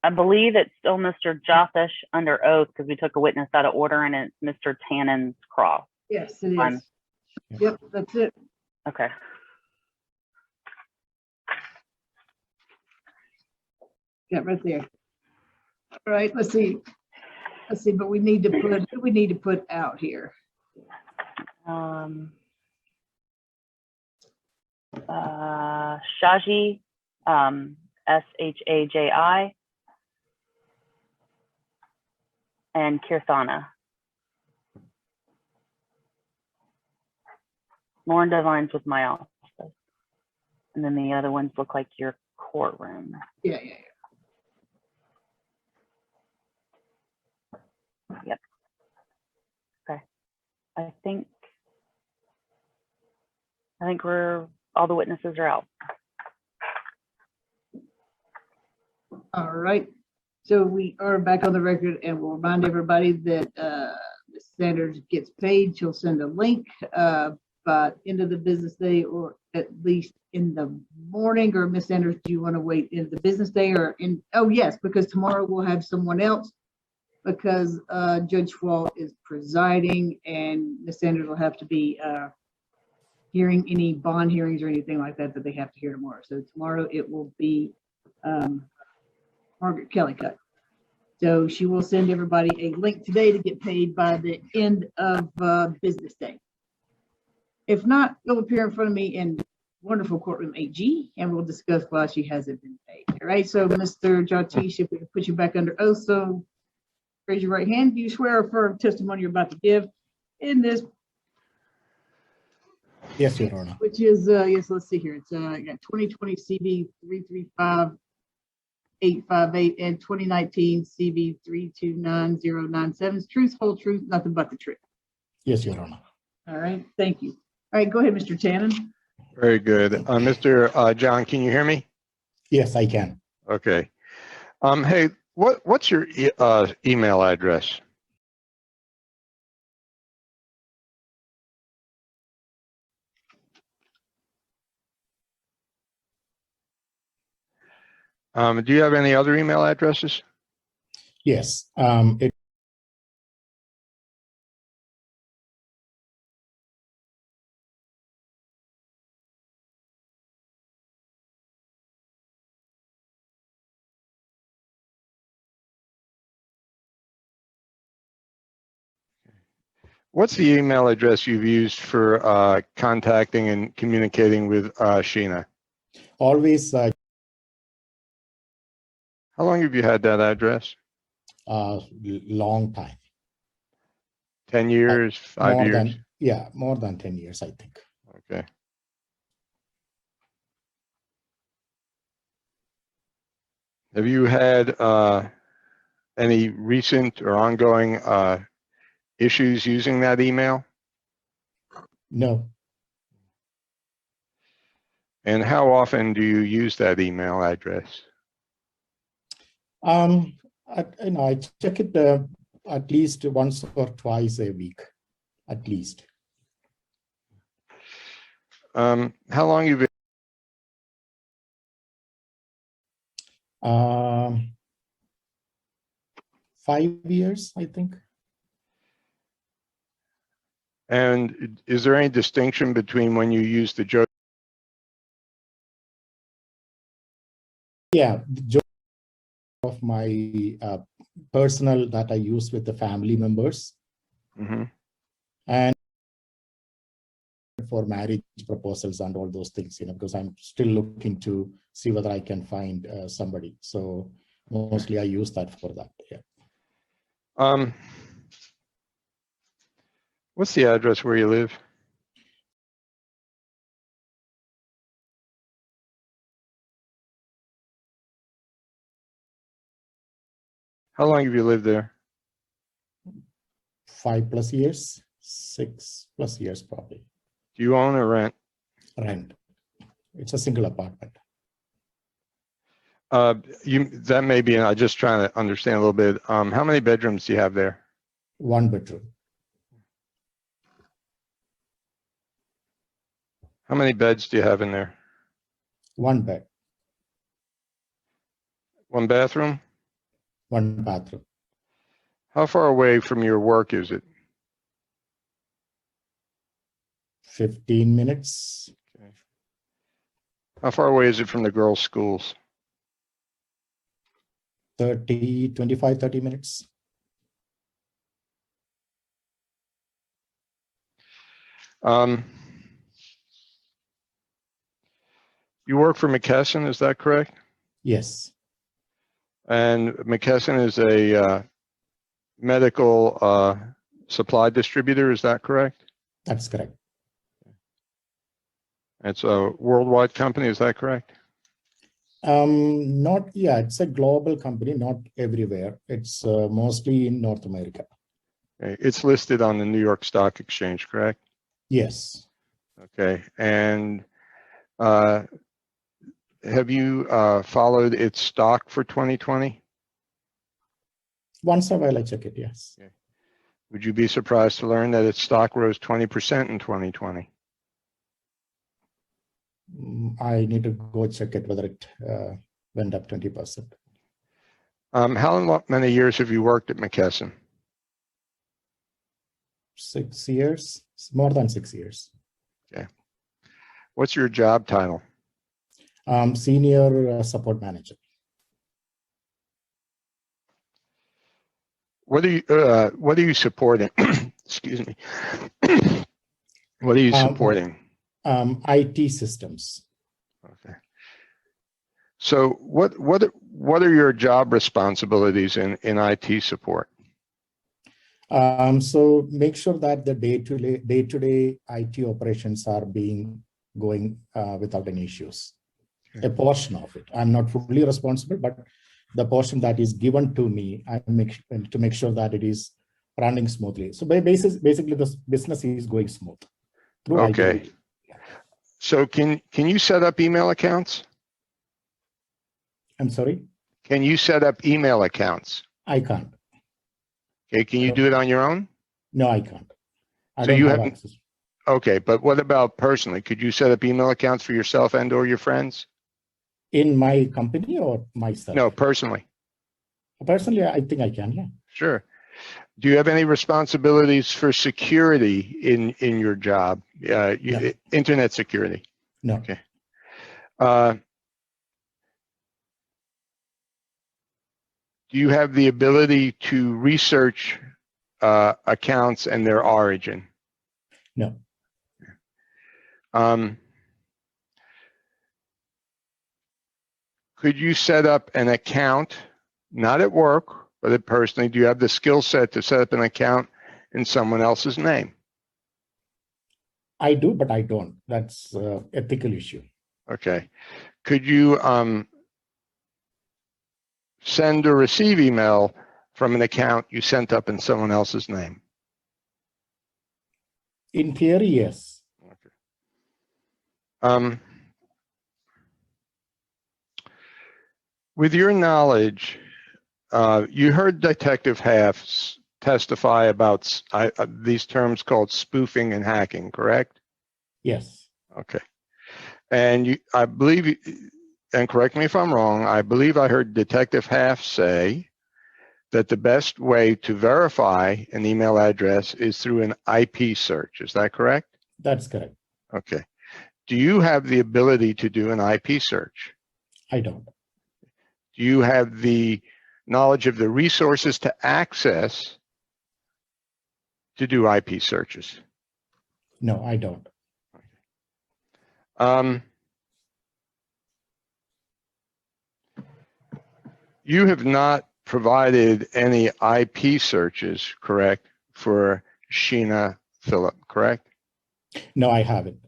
I believe it's still Mr. Jothish under oath because we took a witness out of order, and it's Mr. Tannen's cross. Yes, it is. Yep, that's it. Okay. Yeah, right there. All right, let's see. Let's see, but we need to put, what do we need to put out here? Shaji, Shaji, and Kirthana. Lauren Devine's with my office. And then the other ones look like your courtroom. Yeah. Yep. Okay. I think all the witnesses are out. All right. So we are back on the record, and we'll remind everybody that Ms. Sanders gets paid. She'll send a link by end of the business day, or at least in the morning. Or Ms. Sanders, do you want to wait into the business day, or in? Oh yes, because tomorrow we'll have someone else, because Judge Schwal is presiding, and Ms. Sanders will have to be hearing any bond hearings or anything like that they have to hear tomorrow. So tomorrow it will be Margaret Kellycutt. So she will send everybody a link today to get paid by the end of business day. If not, it'll appear in front of me in wonderful courtroom 8G, and we'll discuss why she hasn't been paid. All right, so Mr. Jatish, if we can put you back under oath, so raise your right hand. Do you swear or affirm testimony you're about to give in this? Yes, Your Honor. Which is, yes, let's see here. It's got 2020 CV 335858 and 2019 CV 329097. Truth, whole truth, nothing but the truth. Yes, Your Honor. All right, thank you. All right, go ahead, Mr. Tannen. Very good. Mr. John, can you hear me? Yes, I can. Okay. Hey, what's your email address? Do you have any other email addresses? Yes. What's the email address you've used for contacting and communicating with Sheena? Always How long have you had that address? long time. 10 years, 5 years? Yeah, more than 10 years, I think. Okay. Have you had any recent or ongoing issues using that email? No. And how often do you use that email address? I check it at least once or twice a week, at least. How long have you been? 5 years, I think. And is there any distinction between when you use the joke? Yeah, the joke of my personal that I use with the family members. Mm-hmm. And for marriage proposals and all those things, because I'm still looking to see whether I can find somebody. So mostly I use that for that. Yeah. What's the address where you live? How long have you lived there? 5+ years, 6+ years probably. Do you own or rent? Rent. It's a single apartment. That may be, and I'm just trying to understand a little bit. How many bedrooms do you have there? 1 bedroom. How many beds do you have in there? 1 bed. 1 bathroom? one bathroom. How far away from your work is it? 15 minutes. How far away is it from the girls' schools? 25, 30 minutes. You work for McKesson, is that correct? Yes, And McKesson is a medical supply distributor, is that correct? that's correct. It's a worldwide company, is that correct? Not, yeah, it's a global company, not everywhere. It's mostly in North America. Okay. It's listed on the New York Stock Exchange, correct? Yes. Okay. And have you followed its stock for 2020? Once in a while I check it, yes. Would you be surprised to learn that its stock rose 20% in 2020? I need to go check it whether it went up 20%. How many years have you worked at McKesson? 6 years, more than 6 years. Okay. What's your job title? Senior support manager. What are you supporting? Excuse me. What are you supporting? IT systems. Okay. So what are your job responsibilities in IT support? So make sure that the day-to-day IT operations are going without any issues. Okay. A portion of it. I'm not fully responsible, but the portion that is given to me, I make sure that it is running smoothly. So basically, the business is going smooth. Through Okay. IT. So can you set up email accounts? I'm sorry, Can you set up email accounts? I can't. Okay, can you do it on your own? No, I can't. I So don't you have haven't- access. Okay, but what about personally? Could you set up email accounts for yourself and or your friends? In my company or myself? No, personally. Personally, I think I can, yeah. Sure. Do you have any responsibilities for security in your job? No. Internet security. No. Okay. Do you have the ability to research accounts and their origin? No. Could you set up an account, not at work, but at personally? Do you have the skill set to set up an account in someone else's name? I do, but I don't. That's an ethical issue. Okay. Could you send or receive email from an account you sent up in someone else's name? In theory, yes. With your knowledge, you heard Detective Half testify about these terms called spoofing and hacking, correct? Yes. Okay. And I believe, and correct me if I'm wrong, I believe I heard Detective Half say that the best way to verify an email address is through an IP search. Is that correct? That's correct. Okay. Do you have the ability to do an IP search? I don't. Do you have the knowledge of the resources to access to do IP searches? No, I don't. You have not provided any IP searches, correct, for Sheena Phillip, correct? No, I haven't.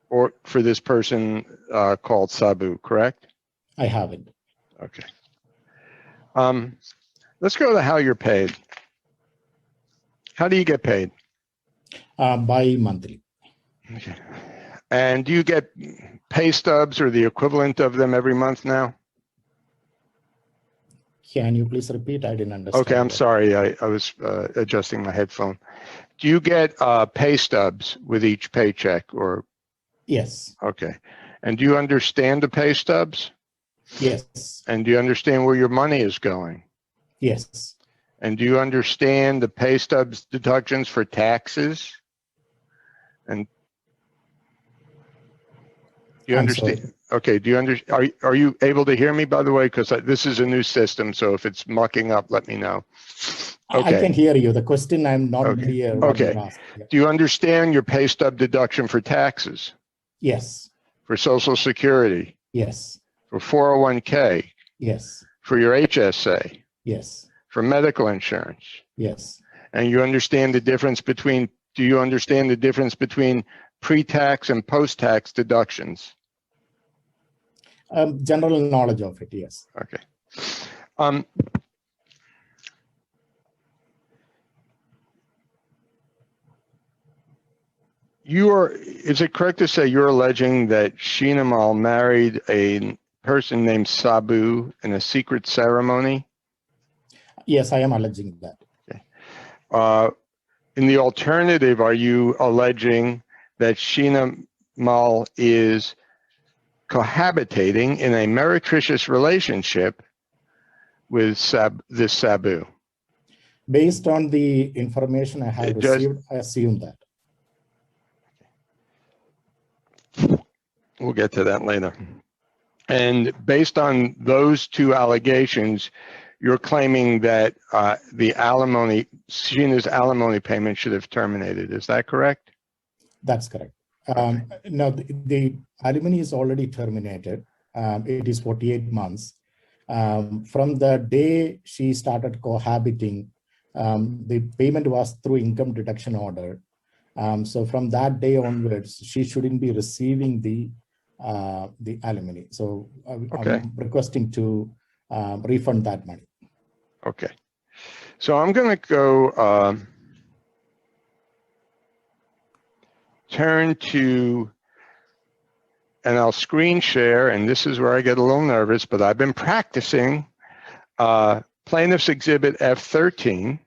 Or for this person called Sabu, correct? I haven't. Okay. Let's go to how you're paid. How do you get paid? Bi-monthly. Okay. And do you get pay stubs or the equivalent of them every month now? Can you please repeat? I didn't understand. Okay, I'm that. sorry. I was adjusting my headphone. Do you get pay stubs with each paycheck or? Yes. Okay. And do you understand the pay stubs? Yes. And do you understand where your money is going? Yes. And do you understand the pay stubs deductions for taxes? And do you I'm understand? sorry. Okay, do you are you able to hear me, by the way? Because this is a new system, so if it's mucking up, let me know. I Okay. can hear you. The question I'm not Okay. clear what Okay. you're asking. Yeah. Do you understand your pay stub deduction for taxes, Yes. for Social Security, Yes. for 401k, Yes. for your HSA, Yes. for medical insurance? Yes. And you understand the difference between, do you understand the difference between pre-tax and post-tax deductions? General knowledge of it. Yes. Okay. Is it correct to say you're alleging that Shinamal married a person named Sabu in a secret ceremony? Yes, I am alleging that. Okay. In the alternative, are you alleging that Shinamal is cohabitating in a meretricious relationship with this Sabu? Based on the information I have received, I assume that. We'll get to that later. And based on those two allegations, you're claiming that the alimony, Sheena's alimony payment should have terminated. Is that correct? That's correct. Okay. No, the alimony is already terminated. It is 48 months. From the day she started cohabiting, the payment was through income deduction order. So from that day onwards, she shouldn't be receiving the alimony. So Okay. I'm requesting to refund that money. Okay. So I'm going to go turn to, and I'll screen share, and this is where I get a little nervous, but I've been practicing Plaintiff's Exhibit F13.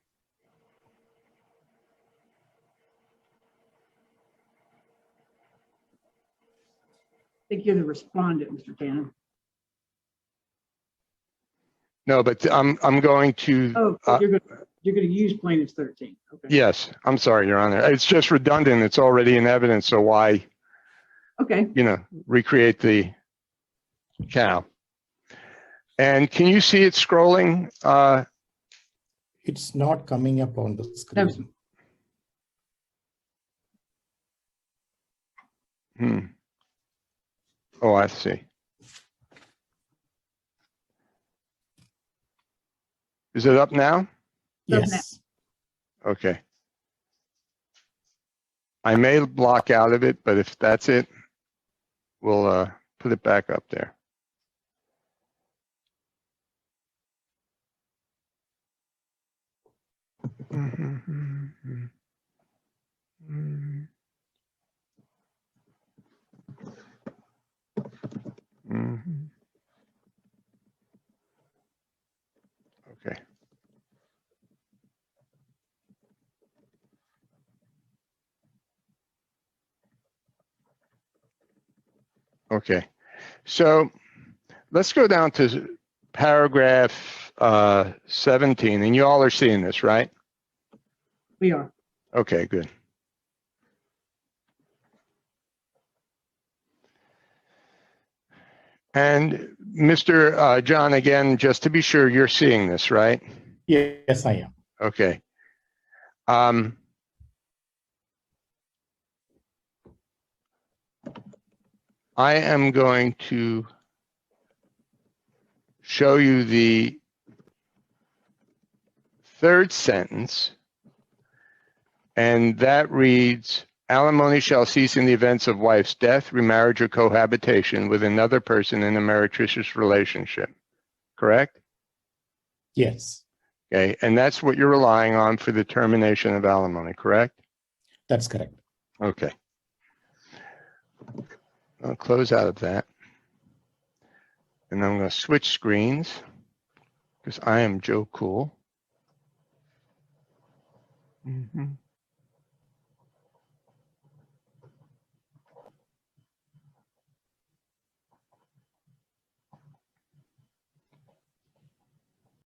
I think you're the respondent, Mr. Tanner. No, but I'm going to. Oh, you're going to use plaintiff's 13. Okay. Yes, I'm sorry, Your Honor. It's just redundant. It's already in evidence, so why, Okay. recreate the cow? And can you see it scrolling? It's not coming up on the screen. Oh, I see. Is it up now? Yes. Okay. I may block out of it, but if that's it, we'll put it back up there. Okay. Okay. So let's go down to paragraph 17, and you all are seeing this, right? We are. Okay, good. And Mr. John, again, just to be sure, you're seeing this, right? Yes, I am. Okay. I am going to show you the third sentence, and that reads, alimony shall cease in the events of wife's death, remarriage, or cohabitation with another person in a meretricious relationship. Correct? Yes. Okay, and that's what you're relying on for the termination of alimony, correct? That's correct. Okay. I'll close out of that. And I'm going to switch screens because I am Joe Cool.